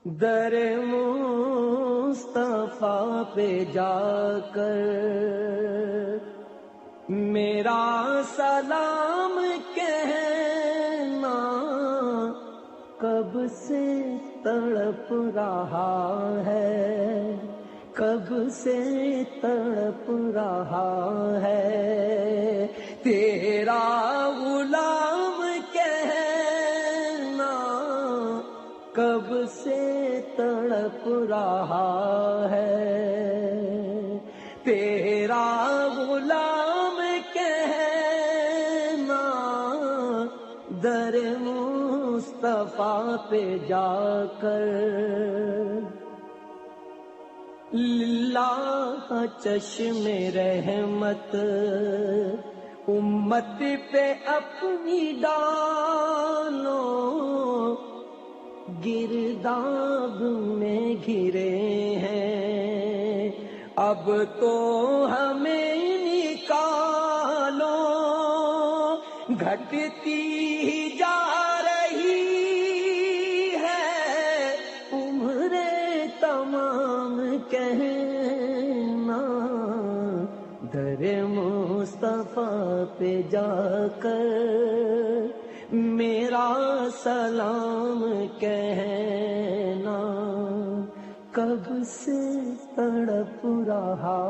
در مصطفیٰ پہ جا کر میرا سلام کہنا، کب سے تڑپ رہا ہے، کب سے تڑپ رہا ہے، تیرا غلام کہنا، کب سے تڑپ رہا ہے، تیرا غلام کہنا، در مصطفیٰ پہ جا کر اللہ چشم رحمت امت پہ اپنی ڈالو، گرداب میں گھرے ہیں اب تو ہمیں نکالو، گھٹتی ہی جا رہی ہے عمر تمام کہنا، در مصطفیٰ پہ جا کر میرا سلام کہنا، کب سے تڑپ رہا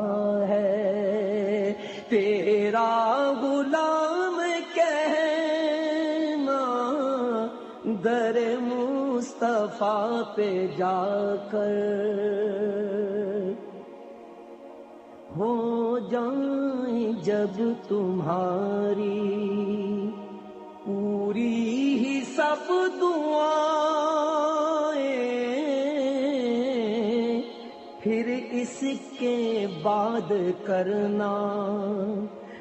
ہے، تیرا غلام کہنا، در مصطفیٰ پہ جا کر ہو جائیں جب تمہاری پوری ہی سب دعائیں، پھر اس کے بعد کرنا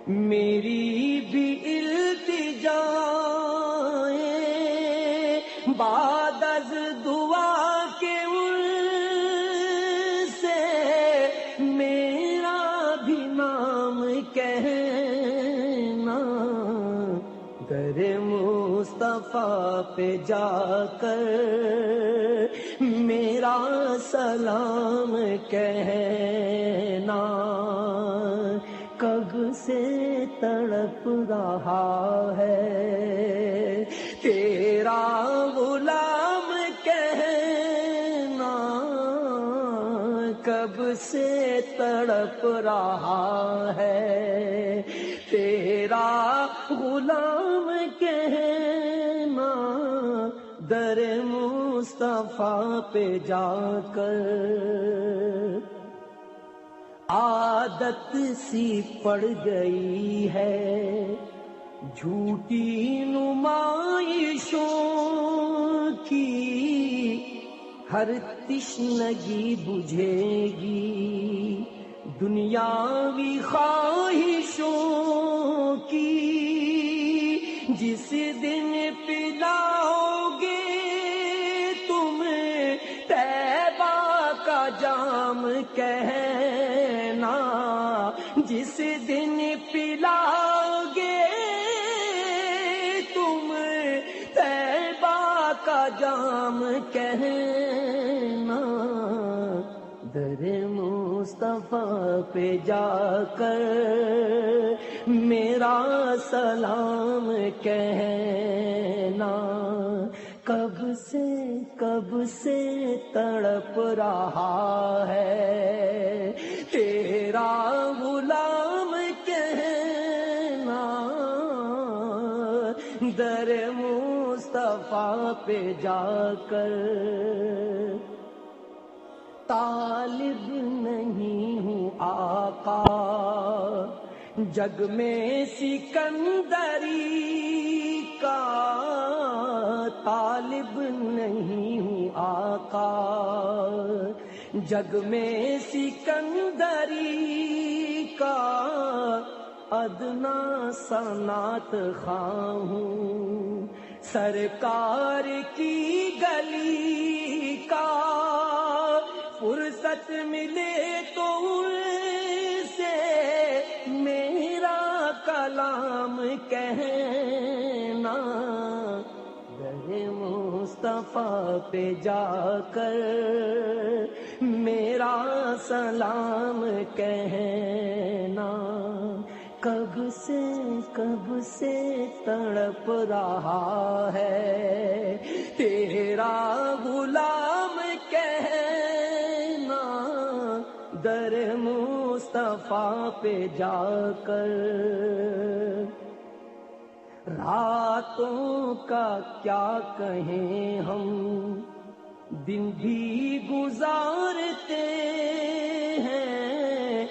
میری بھی التجائیں، بعد از دعا کے ان سے میرا بھی نام کہنا، در مصطفیٰ پہ جا کر میرا سلام کہنا، کب سے تڑپ رہا ہے، تیرا غلام کہنا، کب سے تڑپ رہا ہے، تیرا غلام کہنا، در مصطفیٰ پہ جا کر عادت سی پڑ گئی ہے جھوٹی نمائشوں کی، ہر تشنگی بجھے گی دنیاوی خواہشوں کی، جس دن پلاؤ گے تم طیبہ کا جام کہنا، جس دن پلاؤ گے تم طیبہ کا جام کہنا، در مصطفیٰ پہ جا کر میرا سلام کہنا، کب سے تڑپ رہا ہے، تیرا غلام کہنا، در مصطفیٰ پہ جا کر طالب نہیں ہوں آقا جگ میں سکندری کا، طالب نہیں ہوں آقا جگ میں سکندری کا، ادنا سنات خواہ ہوں سرکار کی گلی کا، فرصت ملے تو ان سے میرا کلام کہنا، در مصطفیٰ پہ جا کر میرا سلام کہنا، کب سے تڑپ رہا ہے تیرا غلام کہنا، در مصطفیٰ پہ جا کر۔ راتوں کا کیا کہیں ہم، دن بھی گزارتے ہیں،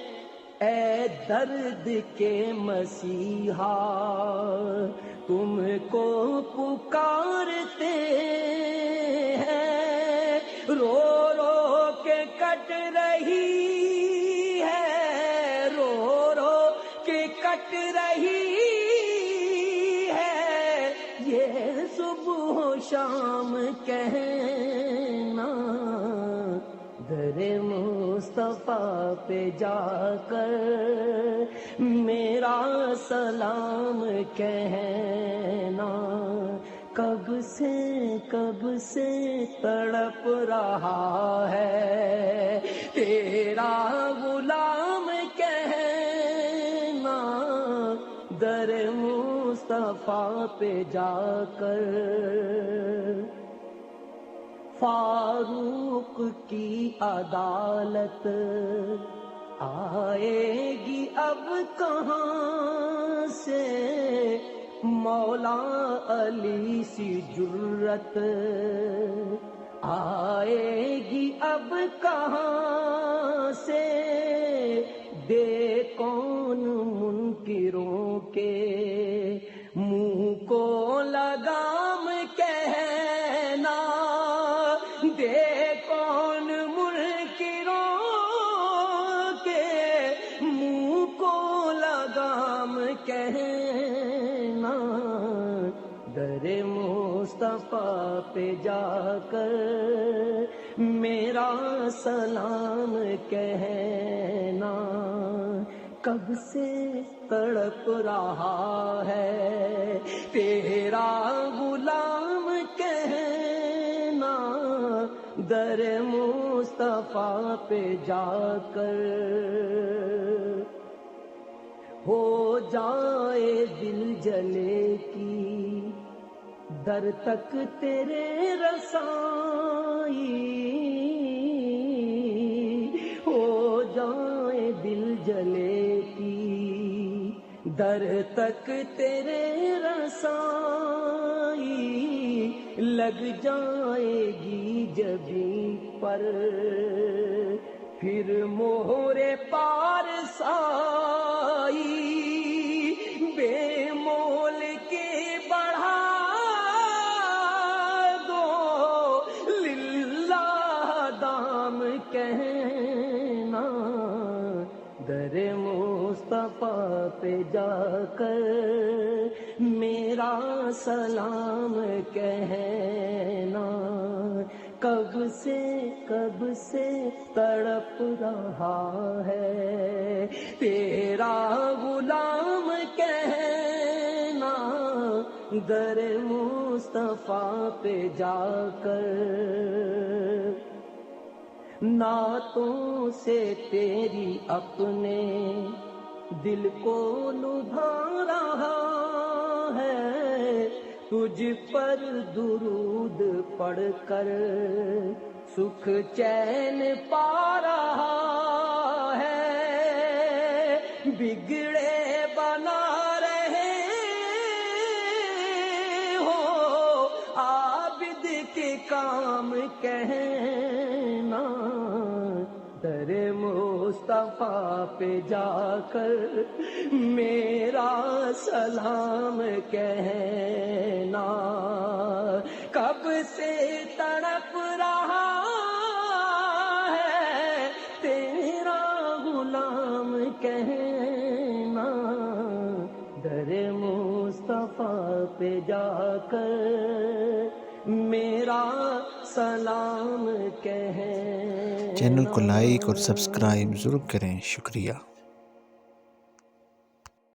اے درد کے مسیحا تم کو پکارتے ہیں، رو رو کے کٹ رہی ہے، رو رو کے کٹ رہی ہے یہ صبح و شام کہنا، در مصطفیٰ پہ جا کر میرا سلام کہنا، کب سے تڑپ رہا ہے تیرا غلام کہنا، در مصطفیٰ پہ جا کر۔ فاروق کی عدالت آئے گی اب کہاں سے، مولا علی سی جرت آئے گی اب کہاں سے، دے کون منکروں کے منہ کو لگام کہنا، دے کون منکروں کے منہ کو لگام کہنا، در مصطفیٰ پہ جا کر میرا سلام کہنا، کب سے تڑپ رہا ہے تیرا غلام کہنا، در مصطفیٰ پہ جا کر۔ ہو جائے دل جلے کی در تک تیرے رسائی، ہو جائے دل جلے کی در تک تیرے رسائی، لگ جائے گی جبیں پر پھر مہر پارسائی، بے مول کے بڑھا دو للہ دام کہنا، در مصطفیٰ پہ جا کر میرا سلام کہنا، کب سے تڑپ رہا ہے تیرا غلام کہنا، در مصطفیٰ پہ جا کر۔ نعتوں سے تیری اپنے دل کو لبھا رہا ہے، تجھ پر درود پڑھ کر سکھ چین پا رہا ہے، بگڑے بنا رہے ہو عابد کے کام کہنا، در مصطفیٰ پہ جا کر میرا سلام کہنا، کب سے تڑپ رہا ہے تیرا غلام کہنا، در مصطفیٰ پہ جا کر میرا سلام کہنا۔ چینل کو لائک اور سبسکرائب ضرور کریں، شکریہ۔